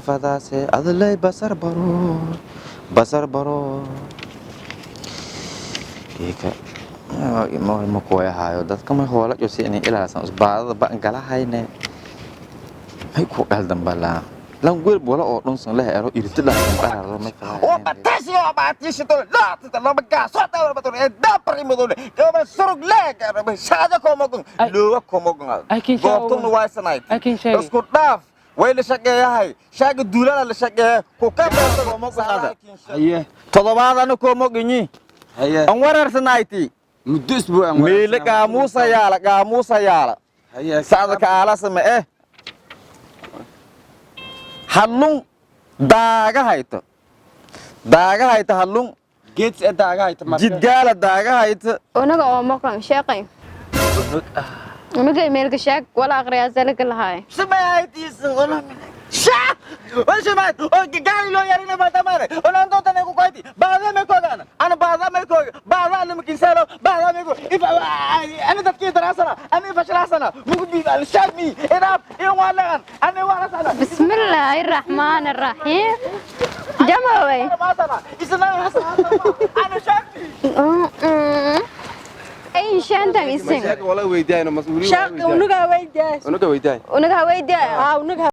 fadaase adalay basar baro ika ma kooyahayo dadka ma hoola josi inay ilaasan usbaadada baan gala hayne ay ku qaldan balaa lan gurb wala oo dhunsan la helo irtida qararo ma faa oo batasi oo baatishi to la la baga soo taa bato ee da primo dole ka surug leg ba shaada ko mogun loo ko mogun goobtun waaysanay isku dhaaf way la shaqeeyahay shaaga duulana la shaqeeyo ku ka baaqo ko mogun haye todobaadana ko mogunyi haye an wararsanaayti mudus buu an meela qaamuusa yaala haye saada ka ala sama hallun daaga hayto hallun geeds daaga hayto jidgaala daaga hayto unaga oo maqan shaqay unaga email ka shaq wala aqriya salaka lahay samaytiisan wala شاك وش ما قال له يا رينا ما تمر انا انت تنكو كويتي بعد ما كوغانا انا بعد ما كوغ بعد انا ممكن سالو بعد ما كوغ انا تفكير دراسنا انا فشلاسنا ممكن الشامي انا ولا انا ولا سنه بسم الله الرحمن الرحيم جماوي انا شاكي اي شانتان اسم شاك ولا ويداي انا مسؤولين شاك ونغا ويداي ونغا ويداي ونغا